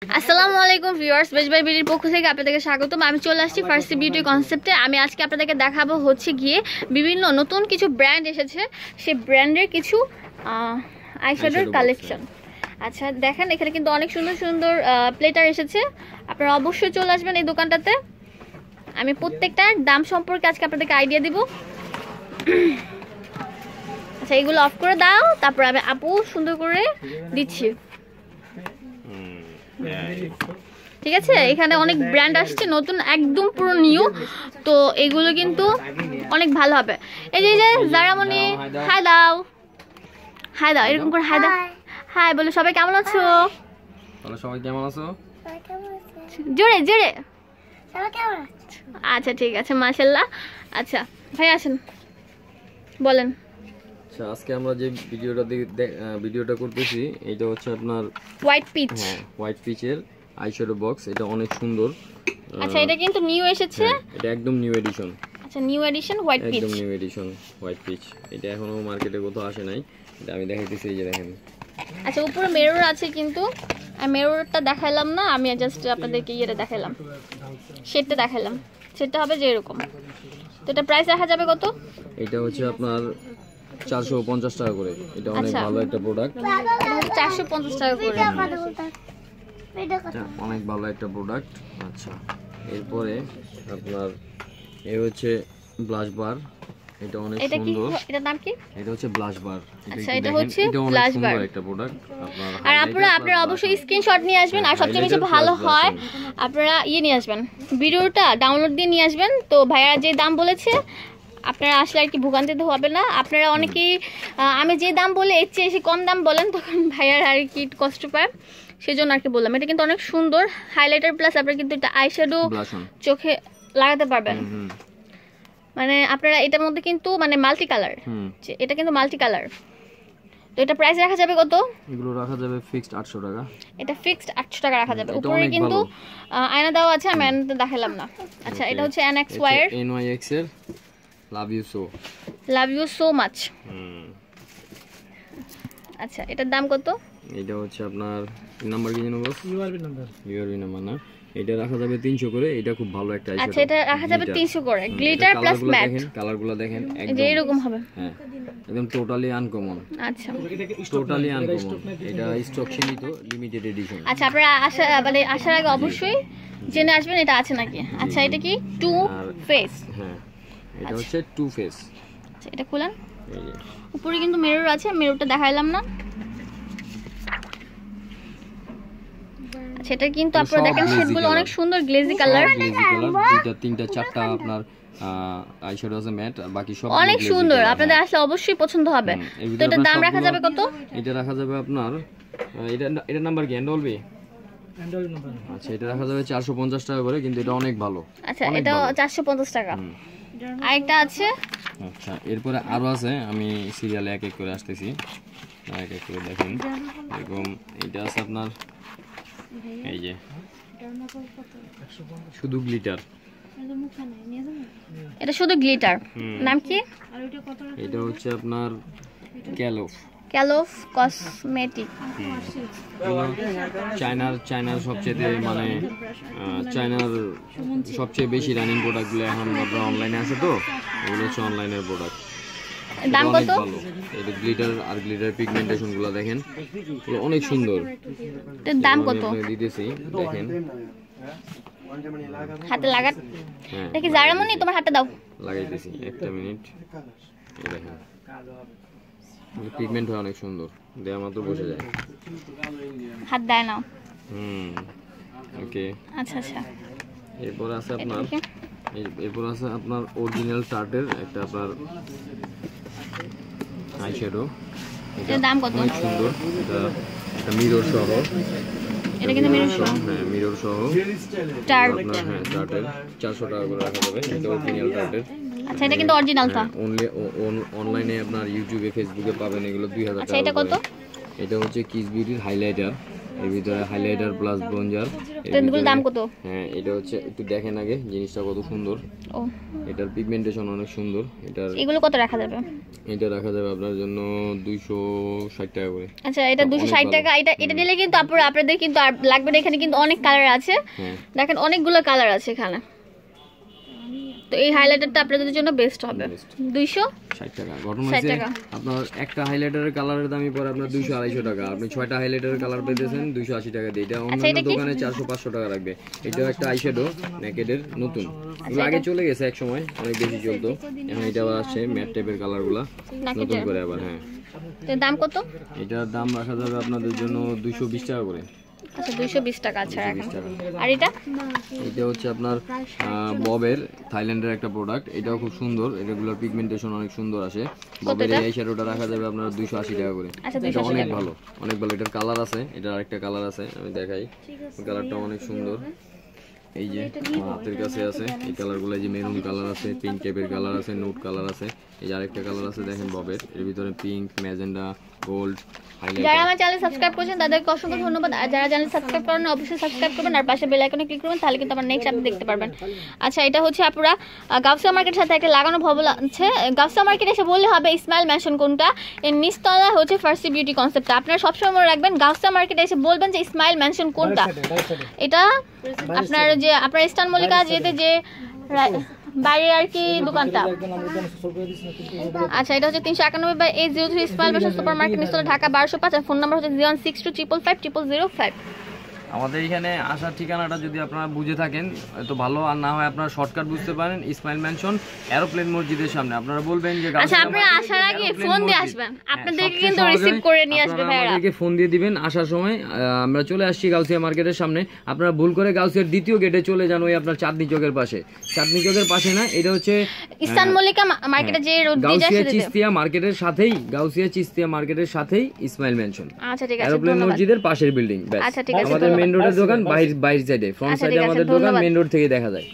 আসসালামু আলাইকুম ভিউয়ার্স, বেশ বাই বিডির পক্ষ থেকে আপনাদেরকে স্বাগতম। আমি চলে আসছি ফার্সি বিউটি কনসেপ্টে। আমি আজকে আপনাদেরকে দেখাবো হচ্ছে গিয়ে বিভিন্ন নতুন কিছু ব্র্যান্ড এসেছে, সেই ব্র্যান্ডের কিছু আইশ্যাডোর কালেকশন। আচ্ছা দেখেন, এখানে কিন্তু অনেক সুন্দর সুন্দর প্লেটার এসেছে। আপনারা অবশ্যই চলে আসবেন এই দোকানটাতে। আমি প্রত্যেকটার দাম সম্পর্কে আজকে আপনাদেরকে আইডিয়া দিব। আচ্ছা এগুলো অফ করে দাও, তারপর আমি আপু সুন্দর করে দিচ্ছি। ঠিক আছে, এখানে অনেক ব্র্যান্ড আসছে নতুন, একদম পুরো নিউ। তো এগুলো কিন্তু অনেক ভালো হবে। এই যে জারামণি, হাই দাও, হাই দাও, এরকম করে হাই দাও, হাই বলো। সবাই কেমন আছো? সবাই কেমন আছো? জোরে জোরে। আচ্ছা ঠিক আছে, মাশাআল্লাহ। আচ্ছা ভাই আসেন, বলেন। আচ্ছা আজকে আমরা যে ভিডিওটা করতেছি এটা হচ্ছে আপনার হোয়াইট পিচ। হ্যাঁ, হোয়াইট পিচের আইশ্যাডো বক্স। এটা অনেক সুন্দর। আচ্ছা এটা কিন্তু নিউ এসেছে। এটা একদম নিউ এডিশন। আচ্ছা নিউ এডিশন হোয়াইট পিচ, একদম নিউ এডিশন হোয়াইট পিচ। এটা এখনো মার্কেটে কোথাও আসে নাই। এটা আমি দেখাইতেছি, এই যে দেখেন। আচ্ছা উপরে মিরর আছে, কিন্তু আমি মিররটা দেখাইলাম না, আমি জাস্ট আপনাদেরকে ইয়েটা দেখাইলাম, শেডটা দেখাইলাম। সেটা হবে যে এরকম। তো এটা প্রাইস রাখা যাবে কত? এটা হচ্ছে আপনার 450 টাকা করে। এটা অনেক ভালো একটা প্রোডাক্ট। 450 টাকা করে, অনেক ভালো একটা প্রোডাক্ট। আচ্ছা এরপরে আপনার এই হচ্ছে ব্লাশ বার। এটা অনেক সুন্দর। এটার নাম কি? এটা হচ্ছে ব্লাশ বার। আচ্ছা এটা হচ্ছে ব্লাশ বার একটা প্রোডাক্ট। আর আপনারা অবশ্যই স্ক্রিনশট নিয়ে আসবেন। আর সবচেয়ে বেশি ভালো হয় আপনারা নিয়ে আসবেন, ভিডিওটা ডাউনলোড দিয়ে নিয়ে আসবেন। তো ভাইয়া যে দাম বলেছে আপনারা আসলে আর কি ভোগান্তিতে হবে না। আপনারা অনেকেই আমি যে দাম বলে এর চেয়ে এসে কম দাম বলেন, তখন ভাইয়ার আর কি কষ্ট পায়, সেজন্য আর কি বললাম। এটা কিন্তু অনেক সুন্দর হাইলাইটার, প্লাস আপনারা কিন্তু এটা আইশ্যাডো চোখে লাগাতে পারবেন। মানে আপনারা এটার মধ্যে কিন্তু মানে মাল্টি কালার, এটা কিন্তু মাল্টি কালার। তো এটা প্রাইস রাখা যাবে কত? এগুলো রাখা যাবে ফিক্সড 800 টাকা। এটা ফিক্সড 800 টাকা রাখা যাবে। উপরে কিন্তু আয়না দেওয়া আছে, আমি আয়নাতে দেখালাম না। আচ্ছা এটা হচ্ছে NYX এর love you so, love you so much. আচ্ছা এটার দাম কত? এটা হচ্ছে আপনার নাম্বার কি জানো বস? ইউআরবি নাম্বার না। এটা রাখা যাবে 300 করে। এটা খুব ভালো একটা আইশ্যাডো। আচ্ছা এটা রাখা যাবে 300 করে, গ্লিটার প্লাস ম্যাট। দেখেন কালারগুলো দেখেন, একদম এরকম হবে। হ্যাঁ একদম টোটালি আনকমন। আচ্ছা টোটালি আনকমন। এটা স্টক সীমিত, লিমিটেড এডিশন। আচ্ছা আপনারা আসার আগে অবশ্যই জেনে আসবেন এটা আছে নাকি। আচ্ছা এটা কি টু ফেস? হ্যাঁ এটা হচ্ছে টু ফেস। আচ্ছা এটা খুলেন। উপরে কিন্তু মিরর আছে, মিররটা দেখাইলাম না। সেটা কিন্তু আপনারা দেখেন শেডগুলো অনেক সুন্দর গ্লেজি কালার। দুইটা তিনটা চারটা আপনার আইশ্যাডো আছে ম্যাট, আর বাকি সব অনেক সুন্দর। আপনাদের আসলে অবশ্যই পছন্দ হবে। তো এটার দাম রাখা যাবে কত? এটা রাখা যাবে আপনার এটা নাম্বার কি এন্ডলবি? এন্ডলবি নাম্বার। আচ্ছা এটা রাখা যাবে 450 টাকা করে, কিন্তু এটা অনেক ভালো। আচ্ছা এটা 450 টাকা। আরেকটা আছে। আচ্ছা এরপরে আরো আছে, আমি সিরিয়ালে এক এক করে আসতেছি, এক এক করে দেখেন। এরকম এটা আছে আপনার, এই যে শুধু গ্লিটার। এটা শুধু গ্লিটার, নাম কি? এটা হচ্ছে আপনার ক্যালোফ কসমেটিক। চায়নার সবচেয়ে মানে চায়নার সবচেয়ে বেশি রানিং প্রোডাক্টগুলো এখন আপনার অনলাইনে আছে। তো এগুলো হচ্ছে অনলাইনের প্রোডাক্ট। দাম কত? এটা গ্লিটার আর গ্লিটার পিগমেন্টেশনগুলো দেখেন, এগুলো অনেক সুন্দর। এর দাম কত? দিতেছি দেখেন, হাতে লাগান। দেখি জারামণি তোমার হাতে দাও, লাগাইতেছি একটা মিনিট। এই দেখেন পিগমেন্ট হয় অনেক সুন্দর, দেয়া মাত্র বসে যায়, হাত দেয় না। ওকে আচ্ছা আচ্ছা এরপর আছে আপনার অরিজিনাল টার্টের একটা আপনার আইশ্যাডো। এর দাম কত? অনেক সুন্দর। এটা একটা মিরর সহ। এটা কিন্তু মিরর সহ। হ্যাঁ মিরর সহ টার্ট। হ্যাঁ টার্টের 400 টাকা করে রাখা যাবে। এটা অরিজিনাল টার্টের। আচ্ছা এটা কিন্তু অরিজিনাল টা। অনলাইনে আপনার ইউটিউবে ফেসবুকে পাবেন, এগুলো 2000 টাকা। আচ্ছা এটা কত? এটা হচ্ছে কিস বিউটির হাইলাইটার, এর ভিতরে হাইলাইটার প্লাস ব্রঞ্জার। তো এগুলোর দাম কত? হ্যাঁ এটা হচ্ছে একটু দেখেন আগে জিনিসটা কত সুন্দর। ও এটার পিগমেন্টেশন অনেক সুন্দর। এটার এগুলো কত রাখা যাবে? এটা রাখা যাবে আপনার জন্য 260 টাকা করে। আচ্ছা এটা 260 টাকা। এটা নিলে কিন্তু আপনাদের কিন্তু আর লাগবে না, এখানে কিন্তু অনেক কালার আছে। দেখেন অনেকগুলো কালার আছে এখানে, তো এই হাইলাইটারটা আপনাদের জন্য বেস্ট হবে। 260 টাকা। ঘটনা হচ্ছে আপনার একটা হাইলাইটারের কালারের দামই পড়ে আপনার 200-250 টাকা, আপনি 6টা হাইলাইটারের কালার পেতেছেন 280 টাকা দিয়ে। এটা অন্যান্য দোকানে 400-500 টাকা রাখবে। এটাও একটা আইশ্যাডো নেকেডের নতুন, এগুলো আগে চলে গেছে এক সময়, অনেক বেশি চলতো, এখন এটা আবার আসছে ম্যাট টাইপের কালারগুলো নতুন করে আবার। হ্যাঁ এর দাম কত? এটার দাম রাখা যাবে আপনাদের জন্য 220 টাকা করে। আচ্ছা 220 টাকা। আচ্ছা আর এটা হচ্ছে আপনার ববের, থাইল্যান্ডের একটা প্রোডাক্ট, এটাও খুব সুন্দর, রেগুলার পিগমেন্টেশন অনেক সুন্দর আসে। ববের এই শ্যাডোটা রাখা যাবে আপনার 280 টাকা করে। এটা অনেক ভালো, অনেক ভালো। এটার কালার আছে, এটার আরেকটা কালার আছে, আমি দেখাই। কালারটা অনেক সুন্দর, এই যে আমার হাতের কাছে আছে এই কালারগুলো, যে মেরুন কালার আছে, পিঙ্ক টাইপের কালার আছে, নোট কালার আছে, এই যে আরেকটা কালার আছে দেখেন ববের, এর ভিতরে পিঙ্ক, ম্যাজেন্ডা, গোল্ড। যারা আমার চ্যানেল সাবস্ক্রাইব করেছেন তাদেরকে অসংখ্য ধন্যবাদ, আর যারা চ্যানেল সাবস্ক্রাইব করেন অবশ্যই সাবস্ক্রাইব করবেন আর পাশে বেল আইকনে ক্লিক করবেন, তাহলে কিন্তু আমার নেক্সট আপনি দেখতে পারবেন। আচ্ছা এটা হচ্ছে আপনারা গাউসিয়া মার্কেটের সাথে একটা লাগানো ভবন আছে। গাউসিয়া মার্কেটে এসে বললে হবে ইসমাইল ম্যানশন কোনটা, এর নিচতলা হচ্ছে ফার্সি বিউটি কনসেপ্ট। আপনারা সবসময় মনে রাখবেন গাউসিয়া মার্কেটে এসে বলবেন যে ইসমাইল ম্যানশন কোনটা। এটা আপনার যে আপনার ইস্টার্ন মল্লিকা যেতে যে বাইরে আর কি দোকানটা। আচ্ছা এটা হচ্ছে 391/803 ইসমাইল ম্যানশন সুপার মার্কেট, নিচতলা, ঢাকা 1205। আর ফোন নাম্বার হচ্ছে 01625550005। আমাদের এখানে আসার ঠিকানাটা যদি আপনারা বুঝে থাকেন তো ভালো, আর না হয় আপনারা শর্টকাট বুঝতে পারেন, ইসমাইল ম্যানশন এরোপ্লেন মসজিদের সামনে। আপনারা বলবেন যে আচ্ছা আপনারা আসার আগে ফোন দিয়ে আসবেন, আপনাদেরকে কিন্তু রিসিভ করে নিয়ে আসবে ভাইরা। আমাদেরকে ফোন দিয়ে দিবেন আসার সময়, আমরা চলে আসছি গাউসিয়া মার্কেটের সামনে। আপনারা ভুল করে গাউসিয়ার দ্বিতীয় গেটে চলে যান, ওই আপনার চাঁদনি চকের পাশে। চাঁদনি চকের পাশে না, এটা হচ্ছে ইস্টার্ন মল্লিকা মার্কেটে যে রোড দিয়ে গাউসিয়া চিস্তিয়া মার্কেটের সাথেই, গাউসিয়া চিস্তিয়া মার্কেটের সাথেই ইসমাইল ম্যানশন। আচ্ছা ঠিক আছে, এরোপ্লেন মসজিদের পাশের বিল্ডিং। আচ্ছা ঠিক আছে, আমাদের মেইন রোডের দোকান বাইরের সাইডে, ফ্রন্ট সাইডে আমাদের দোকান, মেইন রোড থেকে দেখা যায়।